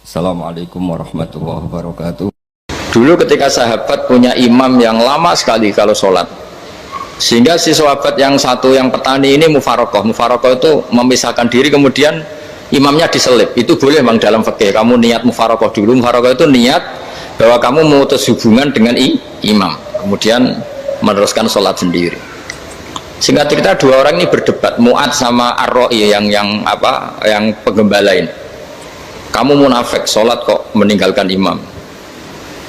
Assalamualaikum warahmatullahi wabarakatuh. Dulu ketika sahabat punya imam yang lama sekali kalau sholat, sehingga si sahabat yang satu yang petani ini mufarokoh itu memisahkan diri, kemudian imamnya diselip. Itu boleh memang dalam fikih. Kamu niat mufarokoh dulu. Mufarokoh itu niat bahwa kamu memutus hubungan dengan imam, kemudian meneruskan sholat sendiri. Singkat cerita, dua orang ini berdebat, Mu'ad sama Ar-Ra'i yang penggembala ini. Kamu munafik, sholat kok meninggalkan imam.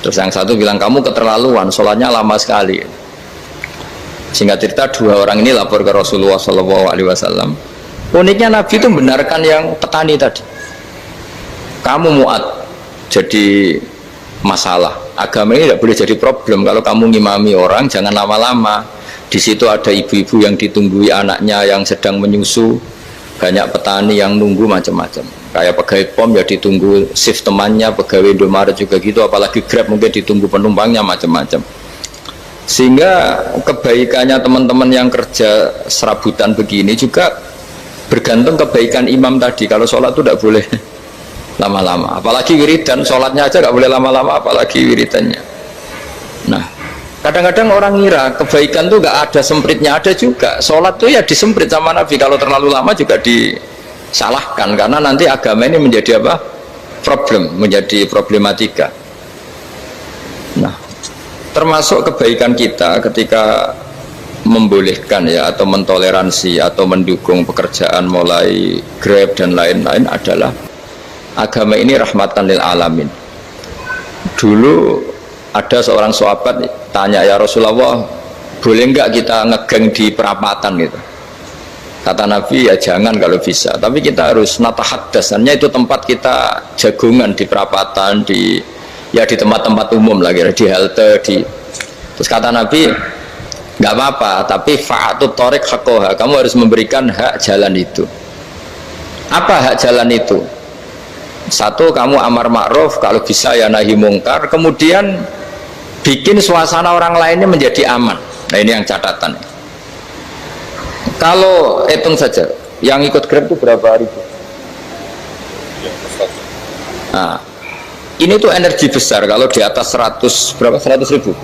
Terus yang satu bilang, kamu keterlaluan, sholatnya lama sekali. Singkat cerita, dua orang ini lapor ke Rasulullah SAW. Uniknya Nabi itu membenarkan yang petani tadi. Kamu Mu'ad jadi masalah. Agama ini tidak boleh jadi problem. Kalau kamu ngimami orang, jangan lama-lama. Di situ ada ibu-ibu yang ditunggui anaknya yang sedang menyusu, banyak petani yang nunggu macam-macam. Kayak pegawai POM ya ditunggu shift temannya, pegawai Indomaret juga gitu, apalagi Grab mungkin ditunggu penumpangnya macam-macam. Sehingga kebaikannya teman-teman yang kerja serabutan begini juga bergantung kebaikan imam tadi. Kalau sholat itu tidak boleh lama-lama, apalagi wiridan, sholatnya aja nggak boleh lama-lama, apalagi wiridannya. Nah, kadang-kadang orang ngira kebaikan tuh nggak ada sempritnya, ada juga. Sholat tuh ya disemprit sama Nabi, kalau terlalu lama juga disalahkan, karena nanti agama ini menjadi apa? Menjadi problematika. Nah, termasuk kebaikan kita ketika membolehkan ya, atau mentoleransi atau mendukung pekerjaan mulai Grab dan lain-lain adalah agama ini rahmatan lil alamin. Dulu ada seorang sahabat tanya, ya Rasulullah, boleh nggak kita ngegeng di perapatan gitu? Kata Nabi, ya jangan kalau bisa, tapi kita harus natahaddasannya, itu tempat kita jagungan di perapatan, di tempat-tempat umum lagi, di halte, terus kata Nabi, nggak apa-apa, tapi fa'atut thoriq haqqaha, kamu harus memberikan hak jalan itu. Apa hak jalan itu? Satu, kamu amar ma'ruf, kalau bisa ya nahi mungkar, kemudian bikin suasana orang lainnya menjadi aman. Nah, ini yang catatan. Kalau hitung saja, yang ikut Grab itu berapa ribu? Nah, ini tuh energi besar kalau di atas 100 ribu.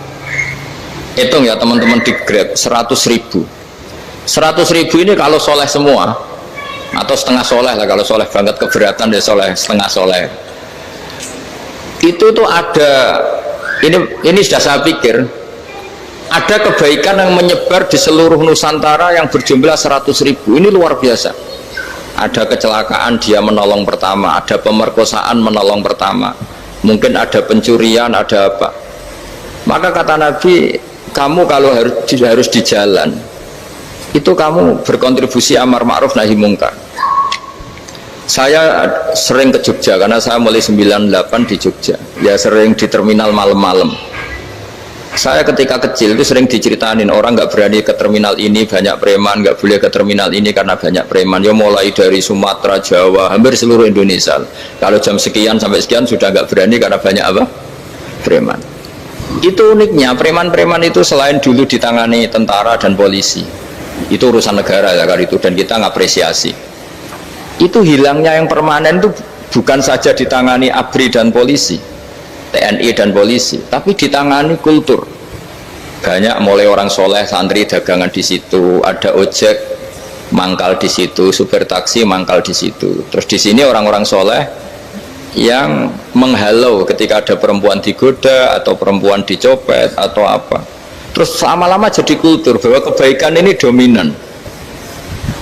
Hitung ya teman-teman di Grab, 100 ribu. 100 ribu ini kalau soleh semua, atau setengah soleh lah, kalau soleh banget keberatan dia soleh, setengah soleh. Itu tuh ada, ini sudah saya pikir, ada kebaikan yang menyebar di seluruh Nusantara yang berjumlah 100 ribu. Ini luar biasa. Ada kecelakaan, dia menolong pertama, ada pemerkosaan, menolong pertama, mungkin ada pencurian, ada apa. Maka kata Nabi, kamu kalau harus di jalan itu kamu berkontribusi amar ma'ruf nahi mungkar. Saya sering ke Jogja karena saya mulai 98 di Jogja, ya sering di terminal malam-malam. Saya ketika kecil itu sering diceritain, orang nggak berani ke terminal ini banyak preman, nggak boleh ke terminal ini karena banyak preman. Ya mulai dari Sumatera, Jawa, hampir seluruh Indonesia. Kalau jam sekian sampai sekian sudah nggak berani karena banyak apa? Preman. Itu uniknya, preman-preman itu selain dulu ditangani tentara dan polisi, itu urusan negara ya, itu, dan kita ngapresiasi. Itu hilangnya yang permanen itu bukan saja ditangani ABRI dan polisi, TNI dan polisi, tapi ditangani kultur. Banyak mulai orang soleh, santri dagangan di situ, ada ojek mangkal di situ, supir taksi mangkal di situ. Terus di sini orang-orang soleh yang menghalau ketika ada perempuan digoda atau perempuan dicopet atau apa. Terus lama-lama jadi kultur bahwa kebaikan ini dominan.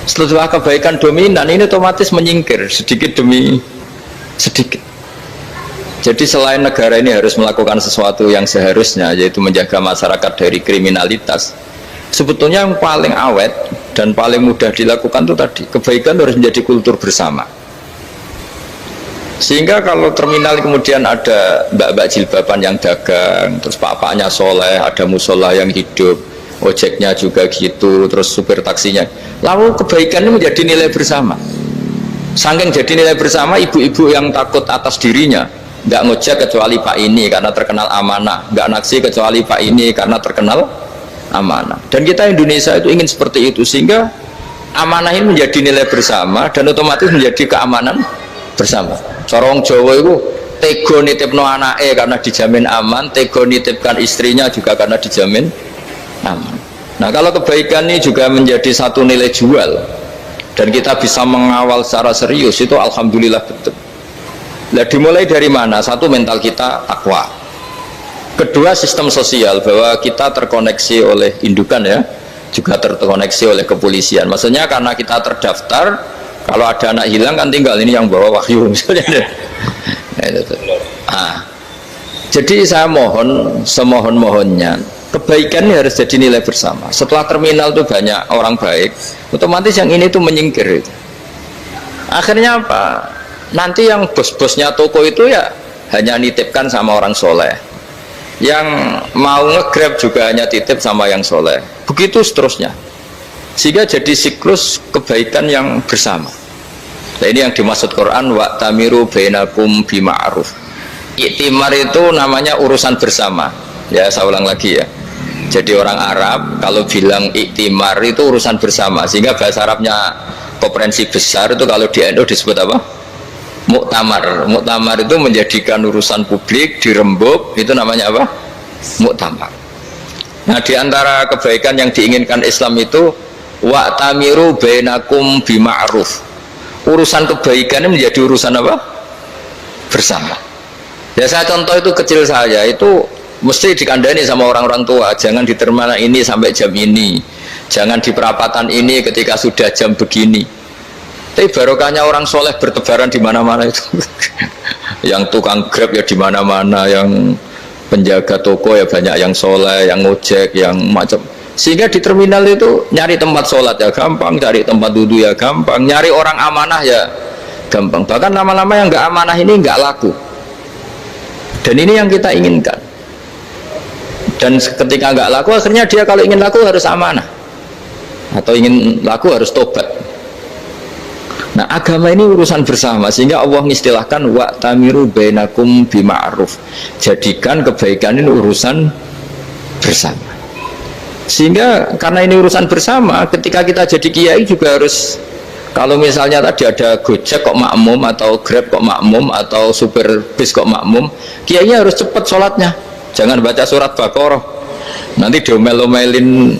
Setelah kebaikan dominan ini otomatis menyingkir sedikit demi sedikit. Jadi selain negara ini harus melakukan sesuatu yang seharusnya, yaitu menjaga masyarakat dari kriminalitas, sebetulnya yang paling awet dan paling mudah dilakukan itu tadi, kebaikan harus menjadi kultur bersama. Sehingga kalau terminal kemudian ada mbak-mbak jilbaban yang dagang, terus pak-paknya soleh, ada musola yang hidup, ojeknya juga gitu, terus supir taksinya, lalu kebaikan ini menjadi nilai bersama. Saking jadi nilai bersama, ibu-ibu yang takut atas dirinya nggak ngojek kecuali Pak ini karena terkenal amanah, nggak naksi kecuali Pak ini karena terkenal amanah. Dan kita Indonesia itu ingin seperti itu, sehingga amanah ini menjadi nilai bersama dan otomatis menjadi keamanan bersama. Cara wong Jawa itu tego nitipno anake karena dijamin aman, tego nitipkan istrinya juga karena dijamin aman. Nah kalau kebaikan ini juga menjadi satu nilai jual dan kita bisa mengawal secara serius, itu alhamdulillah betul. Nah dimulai dari mana? Satu, mental kita takwa. Kedua, sistem sosial, bahwa kita terkoneksi oleh indukan ya, juga terkoneksi oleh kepolisian. Maksudnya karena kita terdaftar, kalau ada anak hilang kan tinggal ini yang bawa wahyu misalnya. Jadi saya mohon, semohon-mohonnya, kebaikan ini harus jadi nilai bersama. Setelah terminal itu banyak orang baik, otomatis yang ini tuh menyingkir. Akhirnya apa? Nanti yang bos-bosnya toko itu ya hanya nitipkan sama orang soleh, yang mau nge-grab juga hanya titip sama yang soleh, begitu seterusnya, sehingga jadi siklus kebaikan yang bersama. Nah ini yang dimaksud Quran, wa tamiru bainakum bima'ruf. Iktimar itu namanya urusan bersama ya, saya ulang lagi ya. Jadi orang Arab kalau bilang iktimar itu urusan bersama, sehingga bahasa Arabnya konferensi besar itu kalau di NU disebut apa? Muktamar. Muktamar itu menjadikan urusan publik dirembuk, itu namanya apa? Muktamar. Nah di antara kebaikan yang diinginkan Islam itu wa tamiru bainakum bima'ruf. Urusan kebaikan ini menjadi urusan apa? Bersama. Ya saya contoh itu kecil saya itu mesti dikandani sama orang-orang tua, jangan di terminal ini sampai jam ini, jangan di perapatan ini ketika sudah jam begini. Tapi barokahnya orang soleh bertebaran di mana-mana itu. Yang tukang grab ya di mana-mana, yang penjaga toko ya banyak yang soleh, yang ngojek, yang macam. Sehingga di terminal itu nyari tempat sholat ya gampang, cari tempat duduk ya gampang, nyari orang amanah ya gampang. Bahkan lama-lama yang nggak amanah ini nggak laku. Dan ini yang kita inginkan. Dan ketika nggak laku, akhirnya dia kalau ingin laku harus amanah, atau ingin laku harus tobat. Nah agama ini urusan bersama, sehingga Allah mengistilahkan wa tamiru bainakum bima'ruf. Jadikan kebaikan ini urusan bersama. Sehingga karena ini urusan bersama, ketika kita jadi kiai juga harus, kalau misalnya tadi ada Gojek kok makmum, atau Grab kok makmum, atau supir bis kok makmum, kiainya harus cepat sholatnya, jangan baca surat Baqarah, nanti diomel-omelin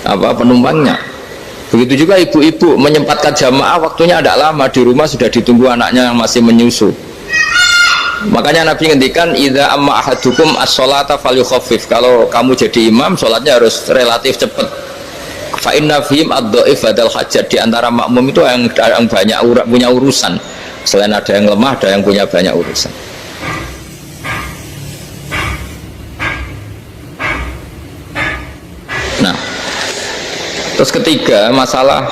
apa penumpangnya. Begitu juga ibu-ibu menyempatkan jamaah, waktunya tidak lama, di rumah sudah ditunggu anaknya yang masih menyusu. Makanya Nabi ngendikan idza amma ahadukum as-sholata falyukhaffif. Kalau kamu jadi imam, sholatnya harus relatif cepat. Fa inna fihim ad-dhaif badal hajat. Di antara makmum itu yang banyak punya urusan. Selain ada yang lemah, ada yang punya banyak urusan. Nah, terus ketiga, masalah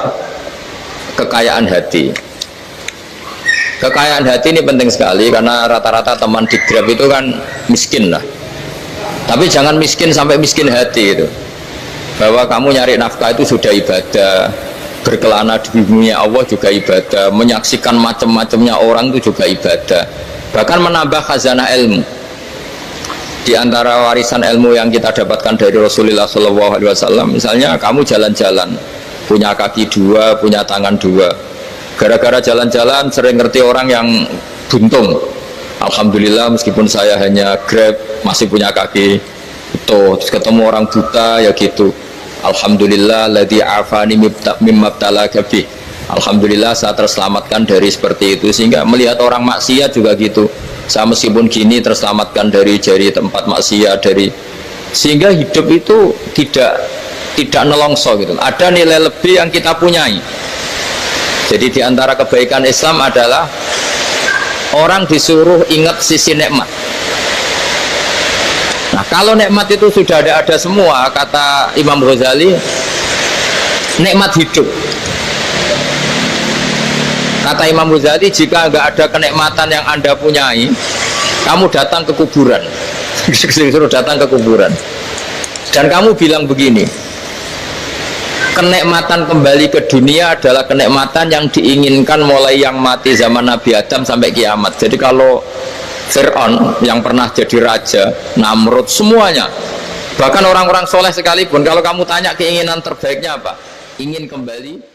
kekayaan hati. Kekayaan hati ini penting sekali, karena rata-rata teman di Grab itu kan miskin lah. Tapi jangan miskin sampai miskin hati itu. Bahwa kamu nyari nafkah itu sudah ibadah, berkelana di bumi Allah juga ibadah, menyaksikan macam-macamnya orang itu juga ibadah. Bahkan menambah khazanah ilmu. Di antara warisan ilmu yang kita dapatkan dari Rasulullah SAW, misalnya kamu jalan-jalan, punya kaki dua, punya tangan dua. Gara-gara jalan-jalan sering ngerti orang yang buntung. Alhamdulillah meskipun saya hanya Grab masih punya kaki itu. Terus ketemu orang buta ya gitu. Alhamdulillah ladzi afani mimma btalaka bih. Alhamdulillah saya terselamatkan dari seperti itu. Sehingga melihat orang maksiat juga gitu. Saya meskipun gini terselamatkan dari tempat maksiat, dari, sehingga hidup itu tidak nelongso gitu. Ada nilai lebih yang kita punyai. Jadi di antara kebaikan Islam adalah orang disuruh ingat sisi nikmat. Nah kalau nikmat itu sudah ada semua, kata Imam Ghazali, nikmat hidup. Kata Imam Ghazali, jika nggak ada kenikmatan yang Anda punyai, kamu datang ke kuburan. Disuruh datang ke kuburan. Dan kamu bilang begini, kenikmatan kembali ke dunia adalah kenikmatan yang diinginkan mulai yang mati zaman Nabi Adam sampai kiamat. Jadi kalau Fir'aun yang pernah jadi raja, Namrud, semuanya, bahkan orang-orang soleh sekalipun, kalau kamu tanya keinginan terbaiknya apa? Ingin kembali